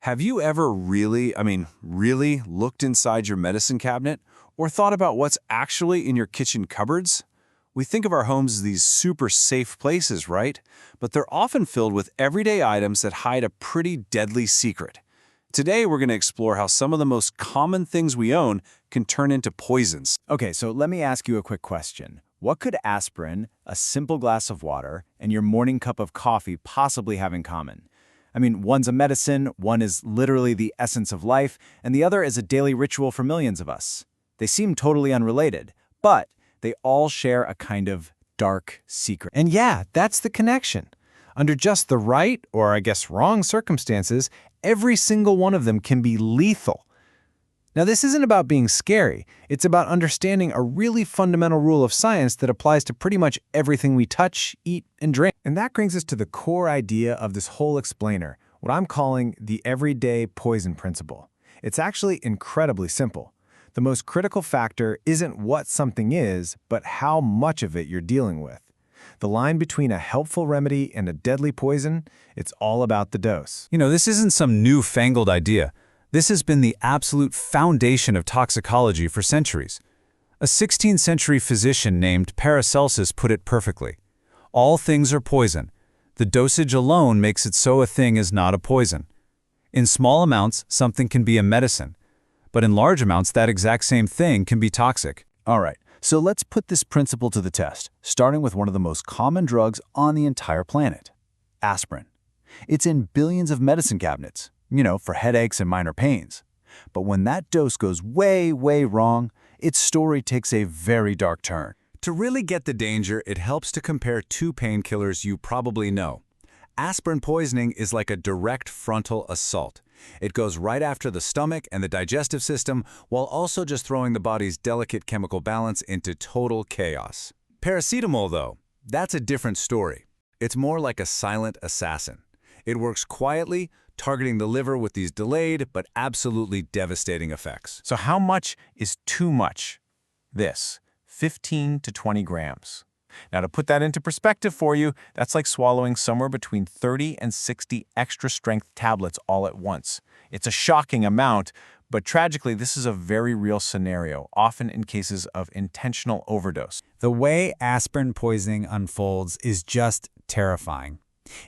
Have you ever really looked inside your medicine cabinet or thought about what's actually in your kitchen cupboards? We think of our homes as these super safe places, right? But they're often filled with everyday items that hide a pretty deadly secret. Today, we're going to explore how some of the most common things we own can turn into poisons. Okay, so let me ask you a quick question. What could aspirin, a simple glass of water, and your morning cup of coffee possibly have in common? I mean, one's a medicine, one is literally the essence of life, and the other is a daily ritual for millions of us. They seem totally unrelated, but they all share a kind of dark secret. And yeah, that's the connection. Under just the right, or I guess wrong circumstances, every single one of them can be lethal. Now, this isn't about being scary. It's about understanding a really fundamental rule of science that applies to pretty much everything we touch, eat, and drink. And that brings us to the core idea of this whole explainer, what I'm calling the everyday poison principle. It's actually incredibly simple. The most critical factor isn't what something is, but how much of it you're dealing with. The line between a helpful remedy and a deadly poison, it's all about the dose. You know, this isn't some newfangled idea. This has been the absolute foundation of toxicology for centuries. A 16th century physician named Paracelsus put it perfectly. All things are poison. The dosage alone makes it so a thing is not a poison. In small amounts, something can be a medicine. But in large amounts, that exact same thing can be toxic. All right, so let's put this principle to the test, starting with one of the most common drugs on the entire planet, aspirin. It's in billions of medicine cabinets, for headaches and minor pains. But when that dose goes way, way wrong, its story takes a very dark turn. To really get the danger, it helps to compare two painkillers you probably know. Aspirin poisoning is like a direct frontal assault. It goes right after the stomach and the digestive system, while also just throwing the body's delicate chemical balance into total chaos. Paracetamol, though, that's a different story. It's more like a silent assassin. It works quietly, targeting the liver with these delayed but absolutely devastating effects. So how much is too much? This, 15 to 20 grams. Now, to put that into perspective for you, that's like swallowing somewhere between 30 and 60 extra-strength tablets all at once. It's a shocking amount, but tragically, this is a very real scenario, often in cases of intentional overdose. The way aspirin poisoning unfolds is just terrifying.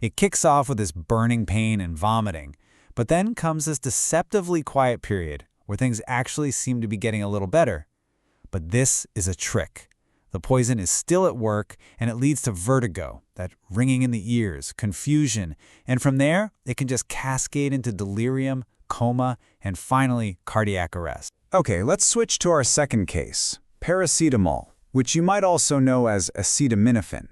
It kicks off with this burning pain and vomiting, but then comes this deceptively quiet period where things actually seem to be getting a little better. But this is a trick. The poison is still at work, and it leads to vertigo, that ringing in the ears, confusion, and from there, it can just cascade into delirium, coma, and finally, cardiac arrest. Okay, let's switch to our second case, paracetamol, which you might also know as acetaminophen.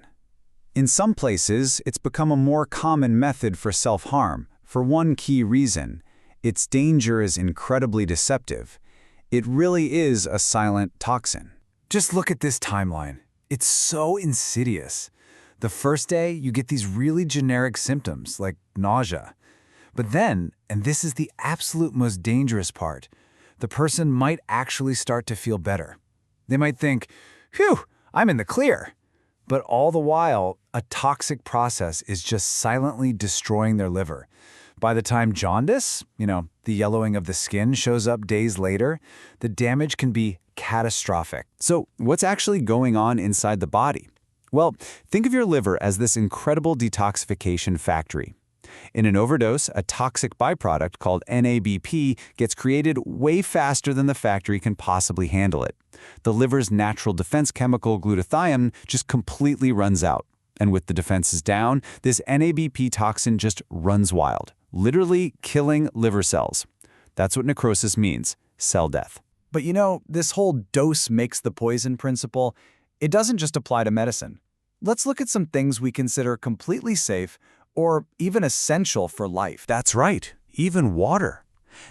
In some places, it's become a more common method for self-harm for one key reason. Its danger is incredibly deceptive. It really is a silent toxin. Just look at this timeline. It's so insidious. The first day, you get these really generic symptoms like nausea. But then, and this is the absolute most dangerous part, the person might actually start to feel better. They might think, "Phew, I'm in the clear." But all the while, a toxic process is just silently destroying their liver. By the time jaundice, the yellowing of the skin shows up days later, the damage can be catastrophic. So what's actually going on inside the body? Well, think of your liver as this incredible detoxification factory. In an overdose, a toxic byproduct called NABP gets created way faster than the factory can possibly handle it. The liver's natural defense chemical glutathione just completely runs out. And with the defenses down, this NABP toxin just runs wild, literally killing liver cells. That's what necrosis means, cell death. But this whole dose makes the poison principle, it doesn't just apply to medicine. Let's look at some things we consider completely safe or even essential for life. That's right, even water.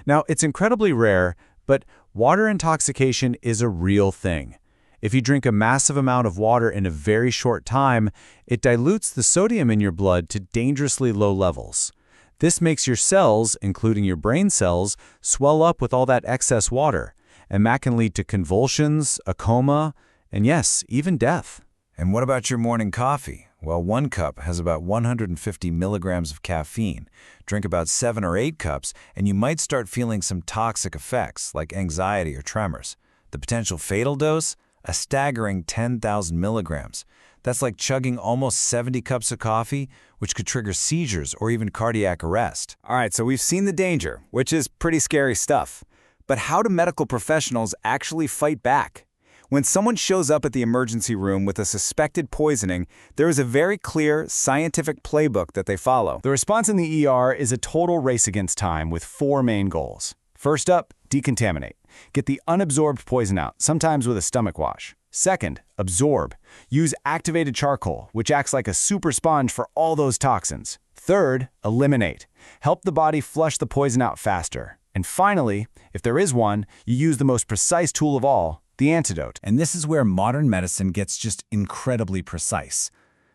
Now, it's incredibly rare, but water intoxication is a real thing. If you drink a massive amount of water in a very short time, it dilutes the sodium in your blood to dangerously low levels. This makes your cells, including your brain cells, swell up with all that excess water, and that can lead to convulsions, a coma, and yes, even death. And what about your morning coffee? Well, 1 cup has about 150 milligrams of caffeine. Drink about 7 or 8 cups, and you might start feeling some toxic effects like anxiety or tremors. The potential fatal dose? A staggering 10,000 milligrams. That's like chugging almost 70 cups of coffee, which could trigger seizures or even cardiac arrest. All right, so we've seen the danger, which is pretty scary stuff. But how do medical professionals actually fight back? When someone shows up at the emergency room with a suspected poisoning, there is a very clear scientific playbook that they follow. The response in the ER is a total race against time with 4 main goals. First up, decontaminate. Get the unabsorbed poison out, sometimes with a stomach wash. Second, absorb. Use activated charcoal, which acts like a super sponge for all those toxins. Third, eliminate. Help the body flush the poison out faster. And finally, if there is one, you use the most precise tool of all, the antidote. And this is where modern medicine gets just incredibly precise.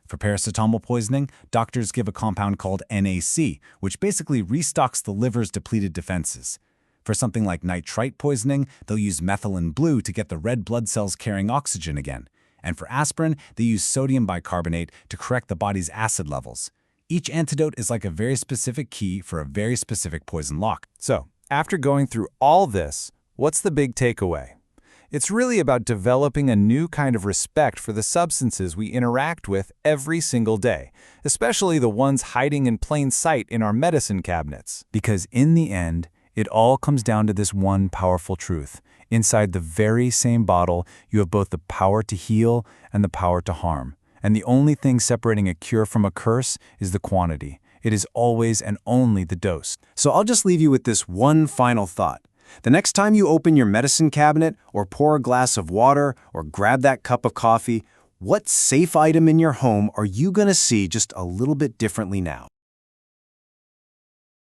For paracetamol poisoning, doctors give a compound called NAC, which basically restocks the liver's depleted defenses. For something like nitrite poisoning, they'll use methylene blue to get the red blood cells carrying oxygen again. And for aspirin, they use sodium bicarbonate to correct the body's acid levels. Each antidote is like a very specific key for a very specific poison lock. So, after going through all this, what's the big takeaway? It's really about developing a new kind of respect for the substances we interact with every single day, especially the ones hiding in plain sight in our medicine cabinets. Because in the end, it all comes down to this one powerful truth. Inside the very same bottle, you have both the power to heal and the power to harm. And the only thing separating a cure from a curse is the quantity. It is always and only the dose. So I'll just leave you with this one final thought. The next time you open your medicine cabinet or pour a glass of water or grab that cup of coffee, what safe item in your home are you going to see just a little bit differently now?